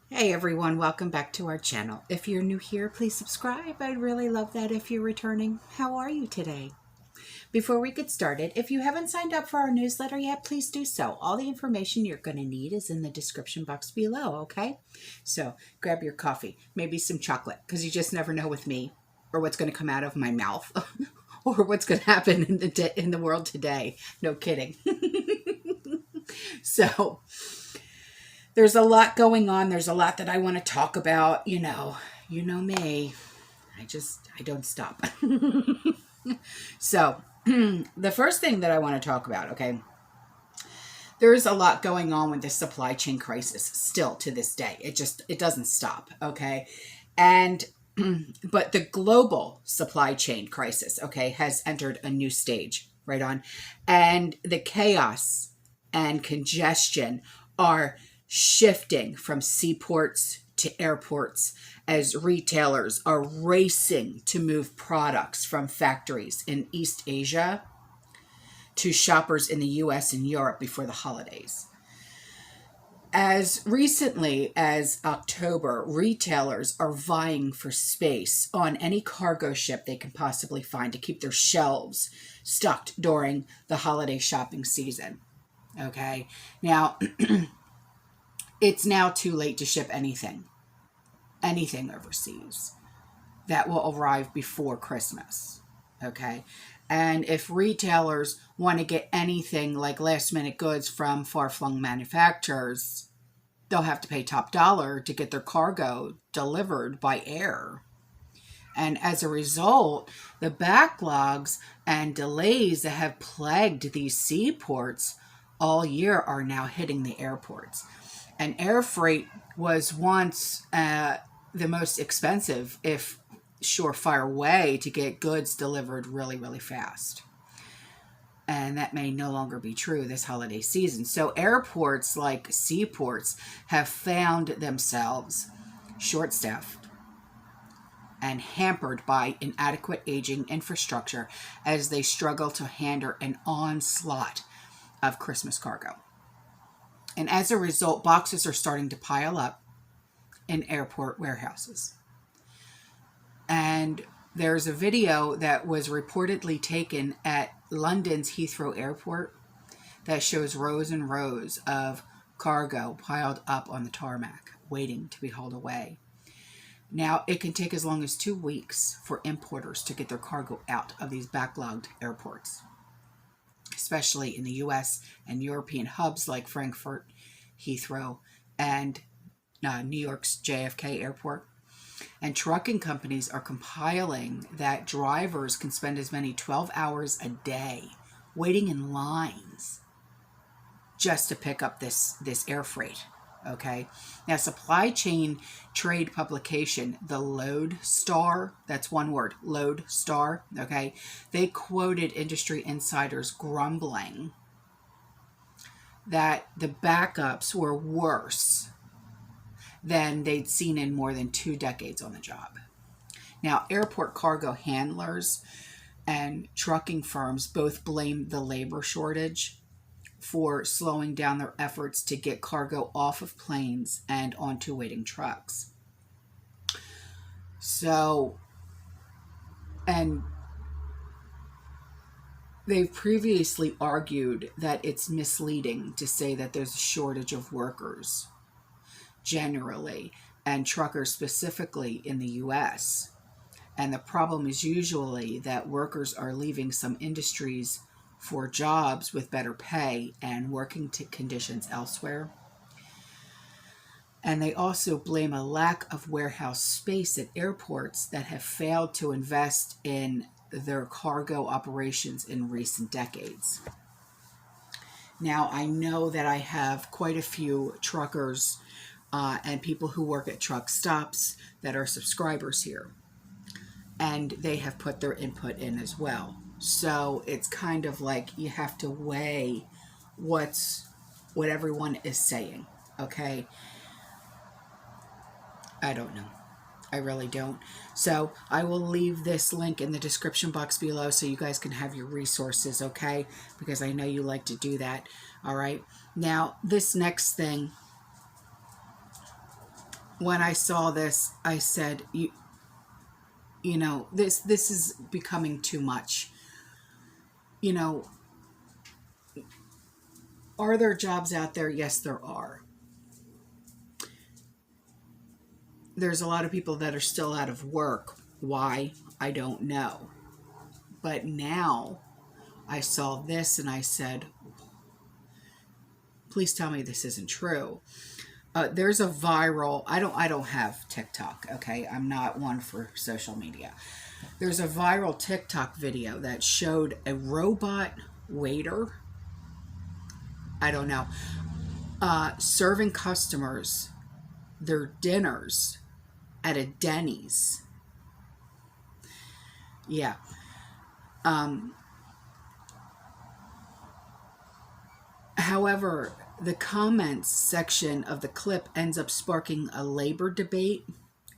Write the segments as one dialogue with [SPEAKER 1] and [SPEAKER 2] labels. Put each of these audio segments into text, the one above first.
[SPEAKER 1] Hey everyone, welcome back to our channel. If you're new here, please subscribe. I'd really love that if you're returning. How are you today? Before we get started, if you haven't signed up for our newsletter yet, please do so. All the information you're going to need is in the description box below, okay? So grab your coffee, maybe some chocolate, because you just never know with me or what's going to come out of my mouth or what's going to happen in the world today. No kidding. So there's a lot going on. There's a lot that I want to talk about. You know me. I don't stop. So the first thing that I want to talk about, okay, there's a lot going on with the supply chain crisis still to this day. It doesn't stop, okay? And but the global supply chain crisis, okay, has entered a new stage, right on. And the chaos and congestion are shifting from seaports to airports as retailers are racing to move products from factories in East Asia to shoppers in the US and Europe before the holidays. As recently as October, retailers are vying for space on any cargo ship they can possibly find to keep their shelves stocked during the holiday shopping season. Okay, now it's now too late to ship anything overseas that will arrive before Christmas. Okay. And if retailers want to get anything like last minute goods from far flung manufacturers, they'll have to pay top dollar to get their cargo delivered by air. And as a result, the backlogs and delays that have plagued these seaports all year are now hitting the airports. And air freight was once the most expensive, if surefire way to get goods delivered really, really fast. And that may no longer be true this holiday season. So airports like seaports have found themselves short-staffed and hampered by inadequate aging infrastructure as they struggle to handle an onslaught of Christmas cargo. And as a result, boxes are starting to pile up in airport warehouses. And there's a video that was reportedly taken at London's Heathrow Airport that shows rows and rows of cargo piled up on the tarmac, waiting to be hauled away. Now, it can take as long as 2 weeks for importers to get their cargo out of these backlogged airports, especially in the US and European hubs like Frankfurt, Heathrow, and New York's JFK Airport. And trucking companies are compiling that drivers can spend as many 12 hours a day waiting in lines just to pick up this air freight. Okay. Now, supply chain trade publication, the Lodestar, that's one word, Lodestar. Okay. They quoted industry insiders grumbling that the backups were worse than they'd seen in more than 2 decades on the job. Now, airport cargo handlers and trucking firms both blame the labor shortage for slowing down their efforts to get cargo off of planes and onto waiting trucks. So, and they've previously argued that it's misleading to say that there's a shortage of workers generally, and truckers specifically in the US. And the problem is usually that workers are leaving some industries for jobs with better pay and working conditions elsewhere. And they also blame a lack of warehouse space at airports that have failed to invest in their cargo operations in recent decades. Now, I know that I have quite a few truckers and people who work at truck stops that are subscribers here. And they have put their input in as well. So it's kind of like you have to weigh what everyone is saying, okay? I don't know. I really don't. So I will leave this link in the description box below so you guys can have your resources, okay? Because I know you like to do that, all right? Now, this next thing when I saw this, I said, you know, this is becoming too much. You know, are there jobs out there? Yes, there are. There's a lot of people that are still out of work. Why? I don't know. But now I saw this and I said, please tell me this isn't true. There's a viral, I don't have TikTok, okay? I'm not one for social media. There's a viral TikTok video that showed a robot waiter, I don't know, serving customers their dinners at a Denny's. Yeah. However, the comments section of the clip ends up sparking a labor debate,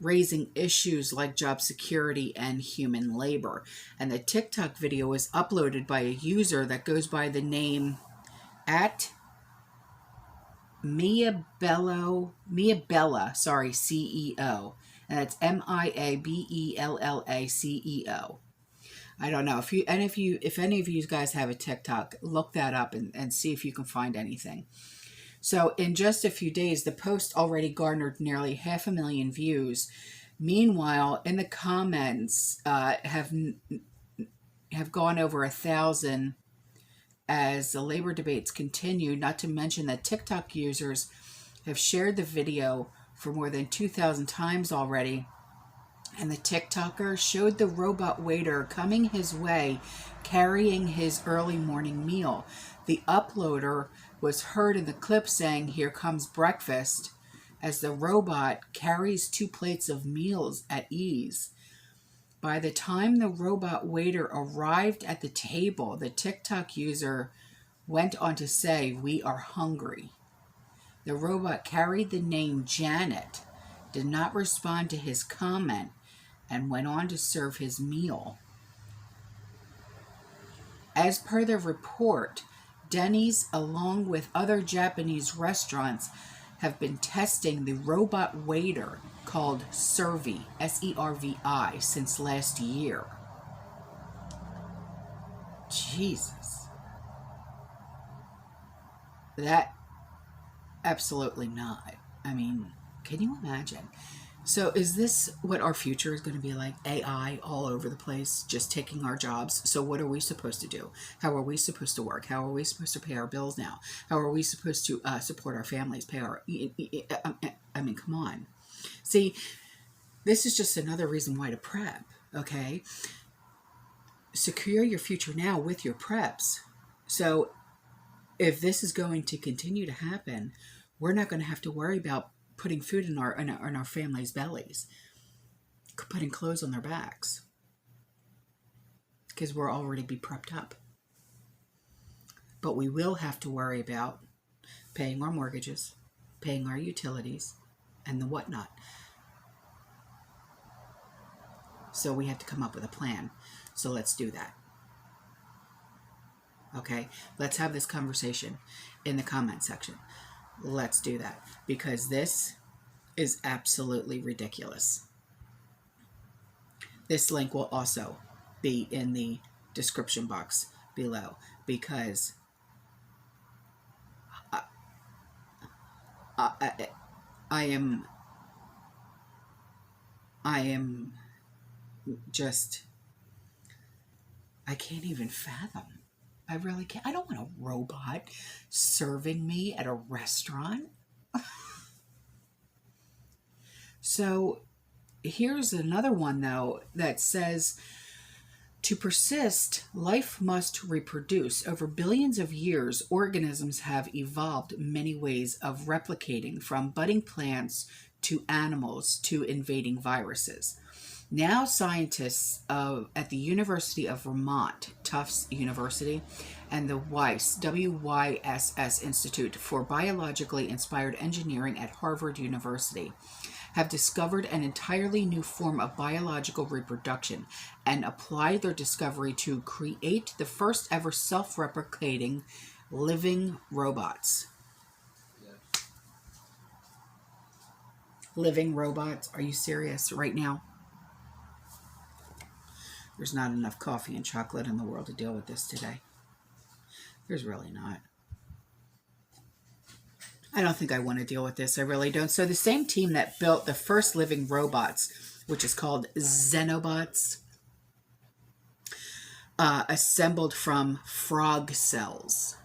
[SPEAKER 1] raising issues like job security and human labor. And the TikTok video was uploaded by a user that goes by the name at Mia Bella, sorry, CEO. And that's MIABELLA CEO. I don't know if if any of you guys have a TikTok, look that up and see if you can find anything. So in just a few days, the post already garnered nearly 500,000 views. Meanwhile, in the comments have gone over 1,000 as the labor debates continue. Not to mention that TikTok users have shared the video for more than 2,000 times already. And the TikToker showed the robot waiter coming his way carrying his early morning meal. The uploader was heard in the clip saying, "Here comes breakfast," as the robot carries 2 plates of meals at ease. By the time the robot waiter arrived at the table, the TikTok user went on to say, "We are hungry." The robot carried the name Janet, did not respond to his comment, and went on to serve his meal. As per the report, Denny's, along with other Japanese restaurants, have been testing the robot waiter called Servi, S-E-R-V-I, since last year. Jesus. That, absolutely not. I mean, can you imagine? So is this what our future is going to be like? AI all over the place, just taking our jobs. So what are we supposed to do? How are we supposed to work? How are we supposed to pay our bills now? How are we supposed to support our families, pay our... I mean, come on. See, this is just another reason why to prep, okay? Secure your future now with your preps. So if this is going to continue to happen, we're not going to have to worry about putting food in our families' bellies, putting clothes on their backs, because we'll already be prepped up. But we will have to worry about paying our mortgages, paying our utilities, and the whatnot. So we have to come up with a plan. So let's do that. Okay, let's have this conversation in the comment section. Let's do that, because this is absolutely ridiculous. This link will also be in the description box below, because I am just, I can't even fathom. I really can't. I don't want a robot serving me at a restaurant. So here's another one, though, that says, to persist, life must reproduce. Over billions of years, organisms have evolved many ways of replicating, from budding plants to animals to invading viruses. Now, scientists at the University of Vermont, Tufts University, and the WYSS Institute for Biologically Inspired Engineering at Harvard University have discovered an entirely new form of biological reproduction and applied their discovery to create the first ever self-replicating living robots. Living robots. Are you serious right now? There's not enough coffee and chocolate in the world to deal with this today. There's really not. I don't think I want to deal with this. I really don't. So the same team that built the first living robots, which is called Xenobots, assembled from frog cells.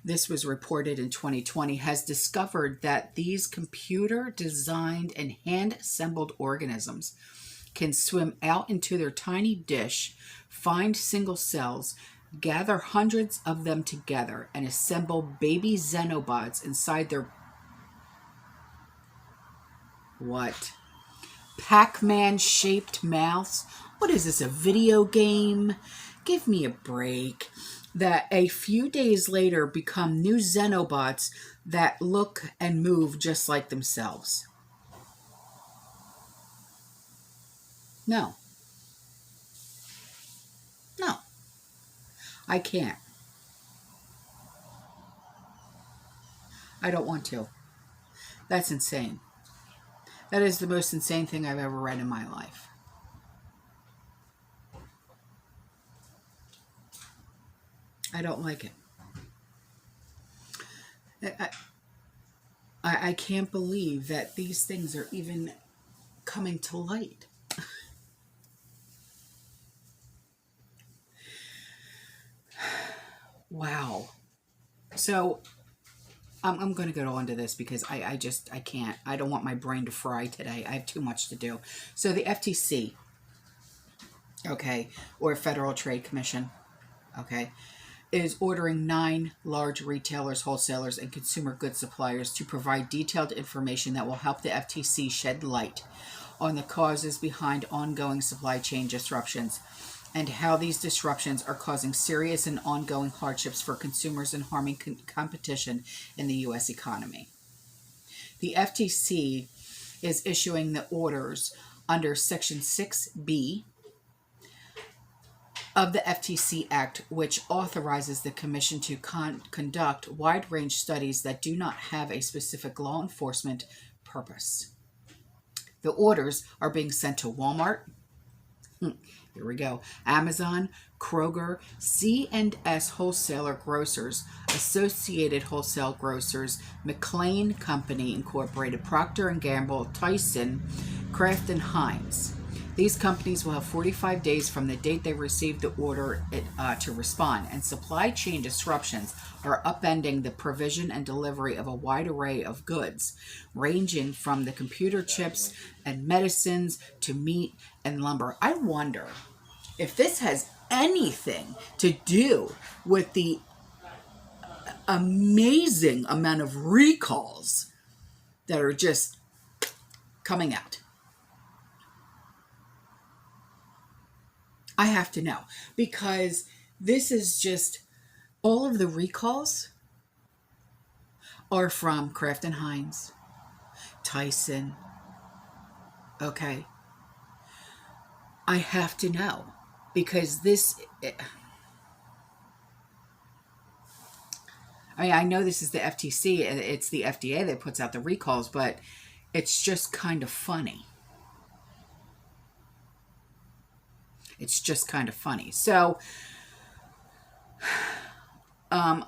[SPEAKER 1] This was reported in 2020, has discovered that these computer-designed and hand-assembled organisms can swim out into their tiny dish, find single cells, gather hundreds of them together, and assemble baby Xenobots inside their what? Pac-Man shaped mouths? What is this, a video game? Give me a break. That a few days later become new Xenobots that look and move just like themselves. No. No. I can't. I don't want to. That's insane. That is the most insane thing I've ever read in my life. I don't like it. I can't believe that these things are even coming to light. Wow. So I'm going to go on to this because I can't. I don't want my brain to fry today. I have too much to do. So the FTC, okay, or Federal Trade Commission, okay, is ordering 9 large retailers, wholesalers, and consumer goods suppliers to provide detailed information that will help the FTC shed light on the causes behind ongoing supply chain disruptions and how these disruptions are causing serious and ongoing hardships for consumers and harming competition in the U.S. economy. The FTC is issuing the orders under Section 6B of the FTC Act, which authorizes the Commission to conduct wide-range studies that do not have a specific law enforcement purpose. The orders are being sent to Walmart, here we go, Amazon, Kroger, C&S Wholesaler Grocers, Associated Wholesale Grocers, McLean Company Incorporated, Procter & Gamble, Tyson, Kraft & Heinz. These companies will have 45 days from the date they received the order to respond, and supply chain disruptions are upending the provision and delivery of a wide array of goods, ranging from the computer chips and medicines to meat and lumber. I wonder if this has anything to do with the amazing amount of recalls that are just coming out. I have to know, because this is just, all of the recalls are from Kraft & Heinz, Tyson, okay? I have to know, because this, I know this is the FTC, and it's the FDA that puts out the recalls, but it's just kind of funny. It's just kind of funny. So, the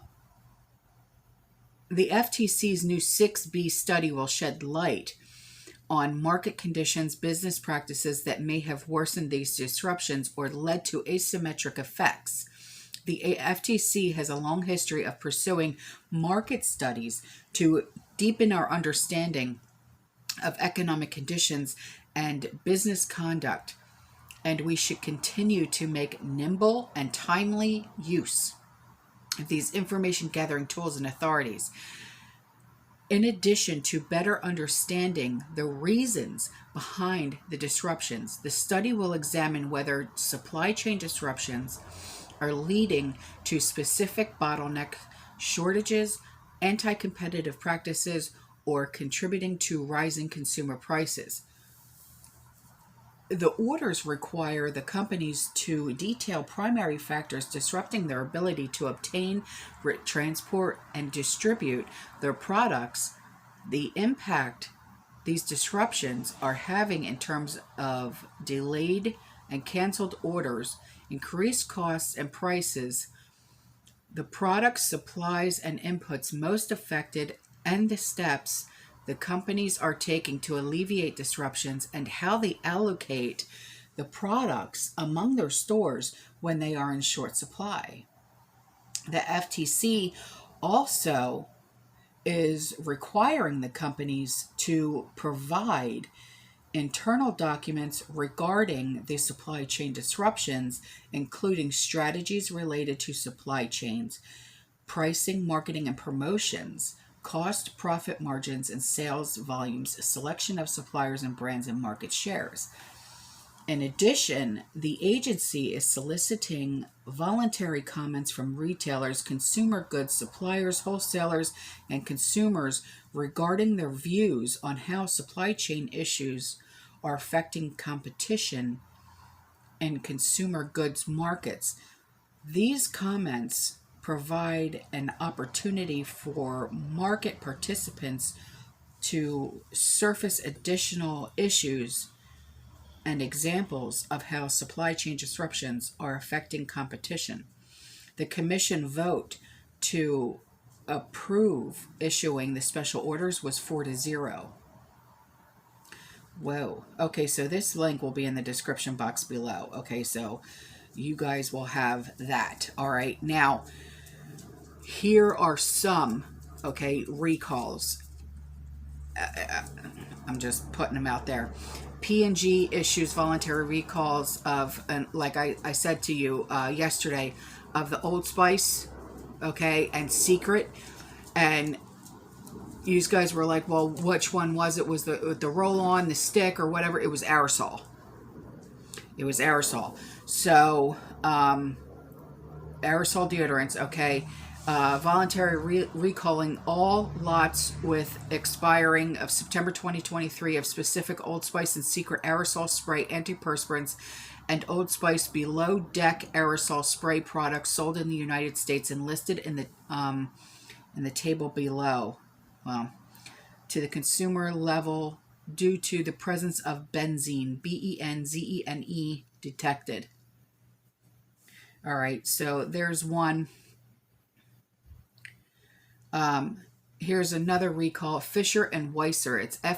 [SPEAKER 1] FTC's new 6B study will shed light on market conditions, business practices that may have worsened these disruptions or led to asymmetric effects. The FTC has a long history of pursuing market studies to deepen our understanding of economic conditions and business conduct, and we should continue to make nimble and timely use of these information gathering tools and authorities. In addition to better understanding the reasons behind the disruptions, the study will examine whether supply chain disruptions are leading to specific bottleneck shortages, anti-competitive practices, or contributing to rising consumer prices. The orders require the companies to detail primary factors disrupting their ability to obtain, transport, and distribute their products The impact these disruptions are having in terms of delayed and canceled orders, increased costs and prices, the products, supplies, and inputs most affected, and the steps the companies are taking to alleviate disruptions, and how they allocate the products among their stores when they are in short supply. The FTC also is requiring the companies to provide internal documents regarding the supply chain disruptions, including strategies related to supply chains, pricing, marketing, and promotions, cost, profit margins, and sales volumes, selection of suppliers and brands, and market shares. In addition, the agency is soliciting voluntary comments from retailers, consumer goods suppliers, wholesalers, and consumers regarding their views on how supply chain issues are affecting competition in consumer goods markets. These comments provide an opportunity for market participants to surface additional issues and examples of how supply chain disruptions are affecting competition. The commission vote to approve issuing the special orders was 4-0. Whoa. Okay, so this link will be in the description box below. Okay, so you guys will have that. All right, now here are some, okay, recalls. I'm just putting them out there. P&G issues voluntary recalls of, and like I said to you yesterday, of the Old Spice, okay, and Secret. And you guys were like, well, which one was it? Was the roll-on, the stick, or whatever? It was aerosol. It was aerosol. So, aerosol deodorants, okay. Voluntary recalling all lots with expiring of September 2023 of specific Old Spice and Secret aerosol spray antiperspirants and Old Spice below deck aerosol spray products sold in the United States and listed in the table below. Well, to the consumer level due to the presence of benzene, benzene, detected. All right, so there's one. Here's another recall. Fisher and Weiser. It's Fischer,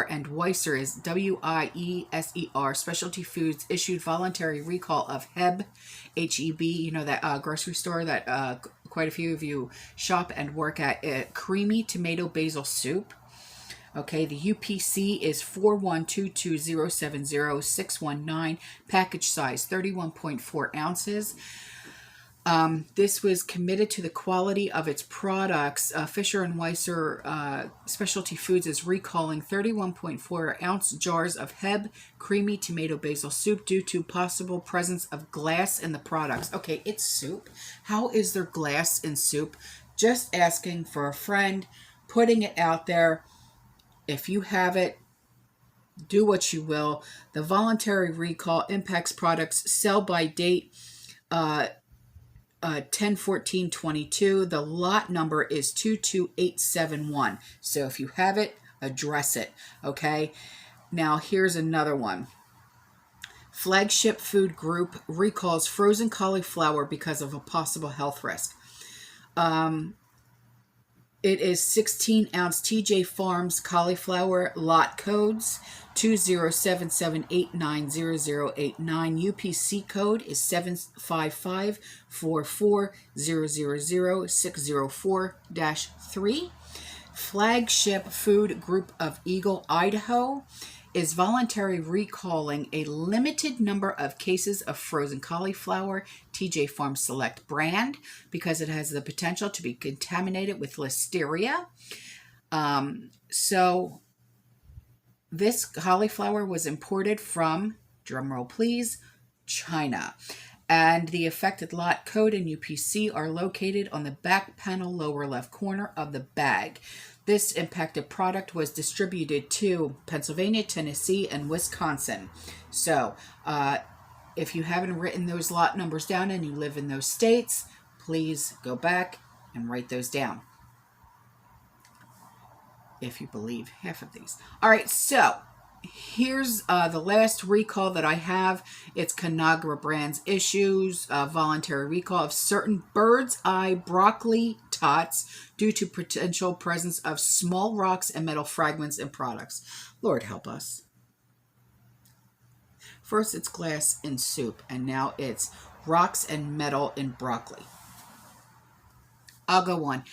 [SPEAKER 1] and Weiser is Wieser. Specialty Foods issued voluntary recall of Heb, HEB. You know that grocery store that quite a few of you shop and work at. Creamy tomato basil soup. Okay, the UPC is 4122070-619. Package size 31.4 ounces. This was committed to the quality of its products. Fisher and Weiser Specialty Foods is recalling 31.4 ounce jars of Heb creamy tomato basil soup due to possible presence of glass in the products. Okay, it's soup. How is there glass in soup? Just asking for a friend, putting it out there. If you have it, do what you will. The voluntary recall impacts products sell by date 10/14/22. The lot number is 22871. So if you have it, address it. Okay. Now here's another one. Flagship Food Group recalls frozen cauliflower because of a possible health risk. It is 16-ounce TJ Farms cauliflower, lot codes 20778900089. UPC code is 75544000604-3. Flagship Food Group of Eagle, Idaho is voluntary recalling a limited number of cases of frozen cauliflower, TJ Farms Select brand, because it has the potential to be contaminated with listeria. So this cauliflower was imported from, drumroll please, China. And the affected lot code and UPC are located on the back panel lower left corner of the bag. This impacted product was distributed to Pennsylvania, Tennessee, and Wisconsin. So if you haven't written those lot numbers down and you live in those states, please go back and write those down. if you believe half of these. All right, so here's the last recall that I have. It's Conagra Brands issues voluntary recall of certain bird's eye broccoli tots due to potential presence of small rocks and metal fragments in products. Lord help us. First it's glass in soup, and now it's rocks and metal in broccoli. I'll go on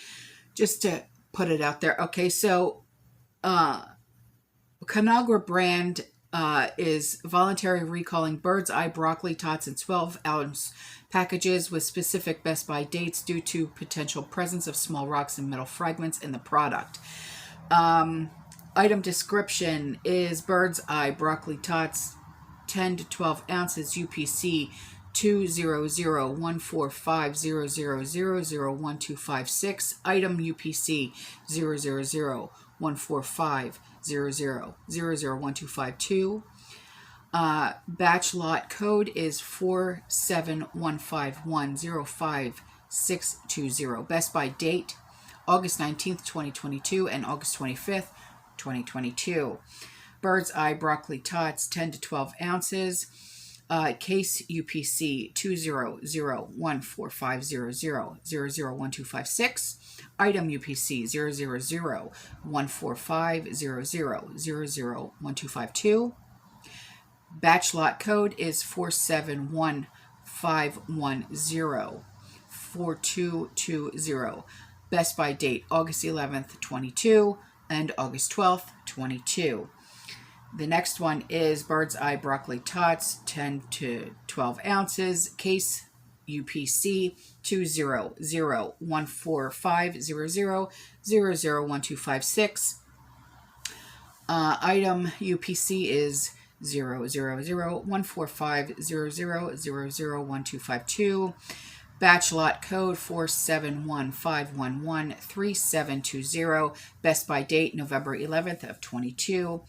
[SPEAKER 1] just to put it out there. Okay, so Conagra brand is voluntary recalling bird's eye broccoli tots in 12-ounce packages with specific Best By dates due to potential presence of small rocks and metal fragments in the product. Item description is bird's eye broccoli tots 10 to 12 ounces UPC 200145000001256. Item UPC 000145000001252. Batch lot code is 47151056620. Best By date August 19th, 2022 and August 25th, 2022. Bird's eye broccoli tots 10 to 12 ounces. Case UPC 200145000001256. Item UPC 000145000001252. Batch lot code is 47151042220. Best By date August 11th, 22 and August 12th, 22. The next one is bird's eye broccoli tots 10 to 12 ounces. Case UPC 200145000001256. Item UPC is 000145000001252. Batch lot code 47151133720. Best By date November 11th of 22.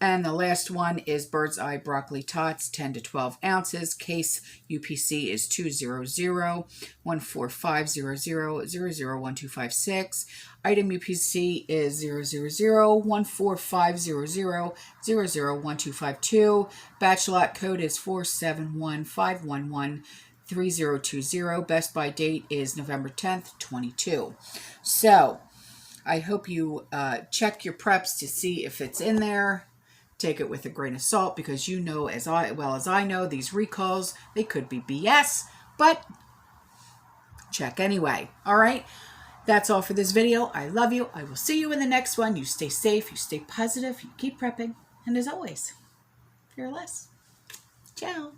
[SPEAKER 1] And the last one is bird's eye broccoli tots 10 to 12 ounces. Case UPC is 200145000001256. Item UPC is 000145000001252. Batch lot code is 47151133020. Best By date is November 10th, 22. So I hope you check your preps to see if it's in there. Take it with a grain of salt, because you know as well as I know these recalls, they could be BS, but check anyway. All right, that's all for this video. I love you. I will see you in the next one. You stay safe, you stay positive, you keep prepping, and as always, fearless. Ciao.